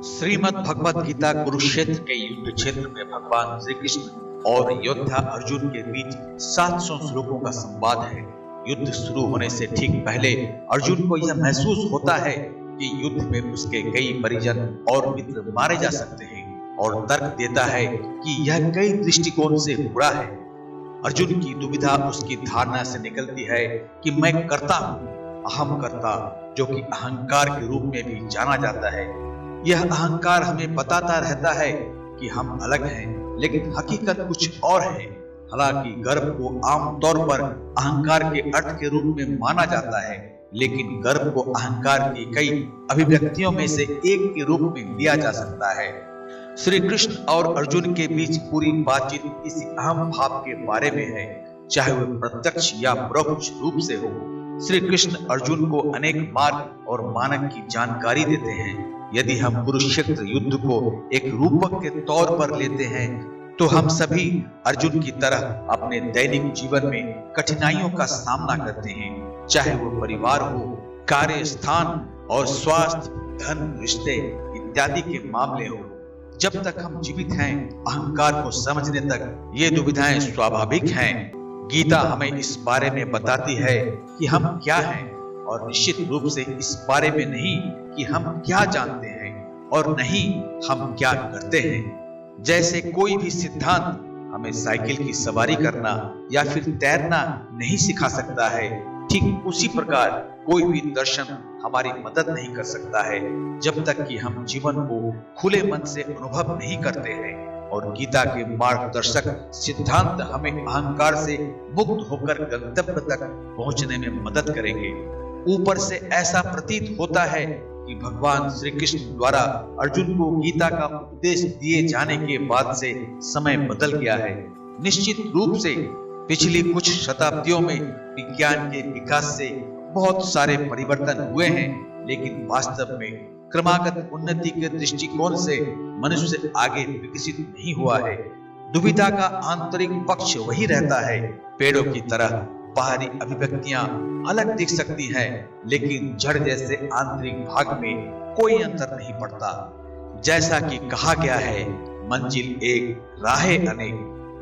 श्रीमद् भगवत गीता कुरुक्षेत्र के युद्ध क्षेत्र में भगवान श्री कृष्ण और योद्धा अर्जुन के बीच 700 श्लोकों का संवाद है। युद्ध शुरू होने से ठीक पहले अर्जुन को यह महसूस होता है कि युद्ध में उसके कई परिजन और मित्र मारे जा सकते हैं और तर्क देता है कि यह कई दृष्टिकोण से बुरा है। अर्जुन की दुविधा उसकी धारणा से निकलती है कि मैं करता हूँ, अहम करता, जो कि अहंकार के रूप में भी जाना जाता है। यह अहंकार हमें बताता रहता है कि हम अलग हैं, लेकिन हकीकत कुछ और है। हालांकि गर्व को आमतौर पर अहंकार के अर्थ के रूप में माना जाता है, लेकिन गर्व को अहंकार की कई अभिव्यक्तियों में से एक के रूप में लिया जा सकता है। श्री कृष्ण और अर्जुन के बीच पूरी बातचीत इसी अहम भाव के बारे में है, चाहे वह प्रत्यक्ष या परोक्ष रूप से हो। श्री कृष्ण अर्जुन को अनेक मार्ग और मानक की जानकारी देते हैं। यदि हम कुरुक्षेत्र युद्ध को एक रूपक के तौर पर लेते हैं, तो हम सभी अर्जुन की तरह अपने दैनिक जीवन में कठिनाइयों का सामना करते हैं, चाहे वो परिवार हो, कार्य स्थान और स्वास्थ्य, धन, रिश्ते इत्यादि के मामले हो। जब तक हम जीवित हैं, अहंकार को समझने तक ये दुविधाएं स्वाभाविक हैं। गीता हमें इस बारे में बताती है कि हम क्या हैं, और निश्चित रूप से इस बारे में नहीं कि हम क्या जानते हैं और नहीं हम क्या करते हैं। जैसे कोई भी सिद्धांत हमें साइकिल की सवारी करना या फिर तैरना नहीं सिखा सकता है, ठीक उसी प्रकार कोई भी दर्शन हमारी मदद नहीं कर सकता है जब तक कि हम जीवन को खुले मन से अनुभव नहीं करते हैं। और गीता के मार्गदर्शक सिद्धांत हमें अहंकार से मुक्त होकर गंतव्य तक पहुंचने में मदद करेंगे। ऊपर से ऐसा प्रतीत होता है कि भगवान श्री कृष्ण द्वारा अर्जुन को गीता का उपदेश दिए जाने के बाद से समय बदल गया है। निश्चित रूप से पिछली कुछ शताब्दियों में विज्ञान के विकास से बहुत सारे परिवर्तन हुए हैं, लेकिन वास्तव में क्रमागत उन्नति के दृष्टिकोण से मनुष्य आगे विकसित नहीं हुआ है। दुविधा का आंतरिक पक्ष वही रहता है। पेड़ों की तरह बाहरी अभिव्यक्तियां अलग दिख सकती हैं, लेकिन जड़ जैसे आंतरिक भाग में कोई अंतर नहीं पड़ता। जैसा कि कहा गया है, मंजिल एक, राहें अनेक।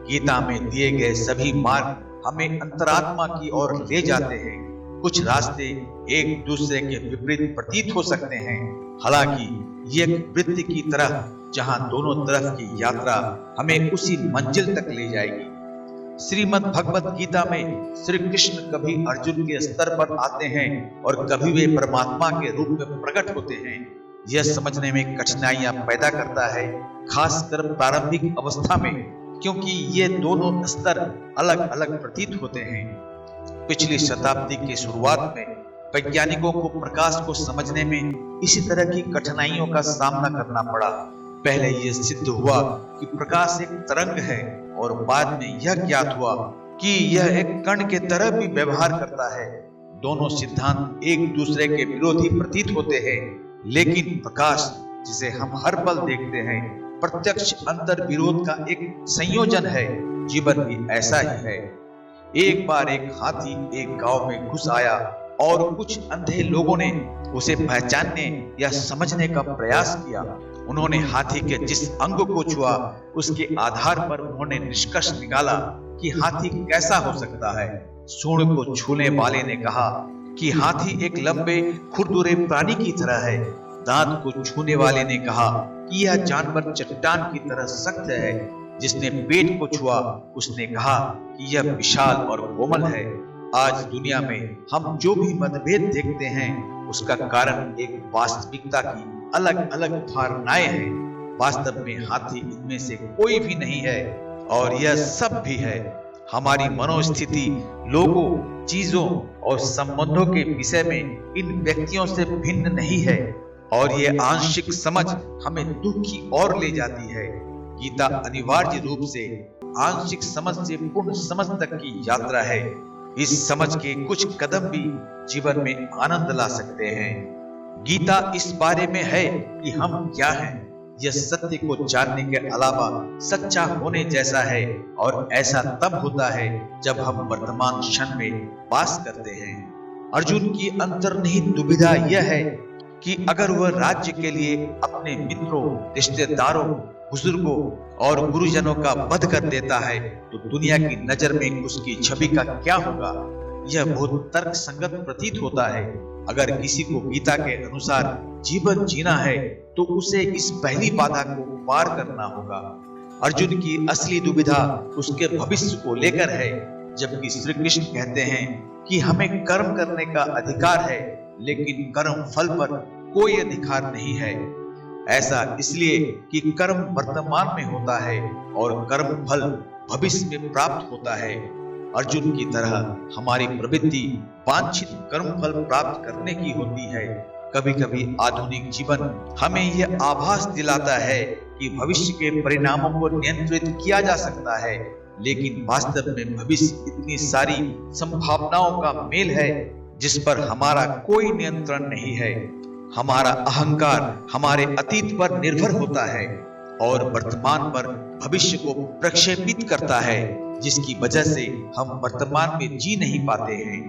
गीता में दिए गए सभी मार्ग हमें अंतरात्मा की ओर ले जाते हैं। कुछ रास्ते एक दूसरे के विपरीत प्रतीत हो सकते हैं, हालांकि ये एक वृत्त की तरह जहां दोनों तरफ की यात्रा हमें उसी मंजिल तक ले जाएगी। श्रीमद् भगवत गीता में श्री कृष्ण कभी अर्जुन के स्तर पर आते हैं और कभी वे परमात्मा के रूप में प्रकट होते हैं। यह समझने में कठिनाइयां पैदा करता है, खासकर प्रारंभिक अवस्था में, क्योंकि ये दोनों स्तर अलग अलग प्रतीत होते हैं। पिछली शताब्दी की शुरुआत में वैज्ञानिकों को प्रकाश को समझने में इसी तरह की कठिनाइयों का सामना करना पड़ा। पहले यह सिद्ध हुआ कि प्रकाश एक तरंग है, और बाद में यह ज्ञात हुआ कि यह एक कण के तरह भी व्यवहार करता है। दोनों सिद्धांत एक दूसरे के विरोधी प्रतीत होते हैं, लेकिन प्रकाश, जिसे हम हर पल देखते हैं, प्रत्यक्ष अंतर विरोध का एक संयोजन है। जीवन भी ऐसा ही है। एक बार एक हाथी एक गांव में घुस आया और कुछ अंधे लोगों ने उसे पहचानने या समझने का प्रयास किया। उन्होंने हाथी के जिस अंग को छुआ, उसके आधार पर उन्होंने निष्कर्ष निकाला कि हाथी कैसा हो सकता है। सूंड को छूने वाले ने कहा कि हाथी एक लंबे खुरदुरे प्राणी की तरह है। दांत को छूने वाले ने कहा कि यह जानवर चट्टान की तरह सख्त है। जिसने पेट को छुआ, उसने कहा कि यह विशाल और कोमल है। आज दुनिया में हम जो भी मतभेद देखते हैं, उसका कारण एक वास्तविकता की अलग अलग धारणाएं हैं। वास्तव में हाथी इनमें से कोई भी नहीं है, और यह सब भी है। हमारी मनोस्थिति लोगों, चीजों और संबंधों के विषय में इन व्यक्तियों से भिन्न नहीं है, और यह आंशिक समझ हमें दुख की ओर ले जाती है। गीता अनिवार्य रूप से आंशिक समझ से पूर्ण समझ तक की यात्रा है। इस समझ के कुछ कदम भी जीवन में आनंद ला सकते हैं। गीता इस बारे में है कि हम क्या हैं। यह सत्य को जानने के अलावा सच्चा होने जैसा है, और ऐसा तब होता है जब हम वर्तमान क्षण में वास करते हैं। अर्जुन की अंतर्निहित दुविधा यह है कि अगर वह राज्य के लिए अपने मित्रों, रिश्तेदारों, बुजुर्गों और गुरुजनों का वध कर देता है तो दुनिया की नजर में उसकी छवि का क्या होगा। यह बहुत तर्क संगत प्रतीत होता है। अगर किसी को गीता के अनुसार जीवन जीना है तो उसे इस पहली बाधा को पार करना होगा। अर्जुन की असली दुविधा उसके भविष्य को लेकर है, जबकि श्री कृष्ण कहते हैं कि हमें कर्म करने का अधिकार है, लेकिन कर्म फल पर कोई अधिकार नहीं है। ऐसा इसलिए कि कर्म वर्तमान में होता है और कर्म फल भविष्य में प्राप्त होता है। अर्जुन की तरह हमारी प्रवृत्ति वांछित कर्म फल प्राप्त करने की होती है। कभी कभी आधुनिक जीवन हमें यह आभास दिलाता है कि भविष्य के परिणामों को नियंत्रित किया जा सकता है, लेकिन वास्तव में भविष्य इतनी सारी संभावनाओं का मेल है जिस पर हमारा कोई नियंत्रण नहीं है। हमारा अहंकार हमारे अतीत पर निर्भर होता है और वर्तमान पर भविष्य को प्रक्षेपित करता है, जिसकी वजह से हम वर्तमान में जी नहीं पाते हैं।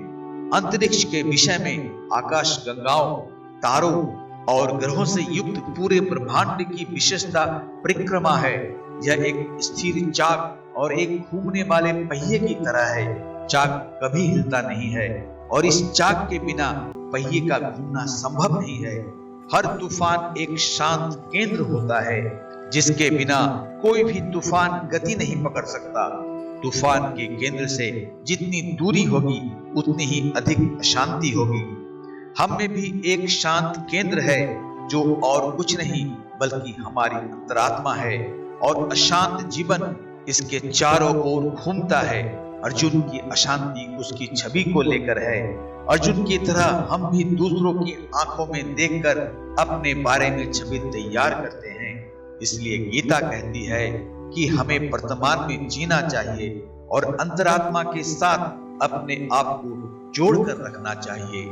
अंतरिक्ष के विषय में आकाश गंगाओं, तारों और ग्रहों से युक्त पूरे ब्रह्मांड की विशेषता परिक्रमा है। यह एक स्थिर चाक और एक घूमने वाले पहिए की तरह है। चाक कभी हिलता नहीं है और इस चाक के बिना पहिए का घूमना संभव नहीं है। हर तूफान एक शांत केंद्र होता है जिसके बिना कोई भी तूफान गति नहीं पकड़ सकता। तूफान के केंद्र से जितनी दूरी होगी उतनी ही अधिक अशांति होगी। हम में भी एक शांत केंद्र है जो और कुछ नहीं बल्कि हमारी अंतरात्मा है, और अशांत जीवन इसके चारों ओर घूमता है। अर्जुन की अशांति उसकी छवि को लेकर है। अर्जुन की तरह हम भी दूसरों की आंखों में देखकर अपने बारे में छवि तैयार करते हैं। इसलिए गीता कहती है कि हमें वर्तमान में जीना चाहिए और अंतरात्मा के साथ अपने आप को जोड़कर रखना चाहिए।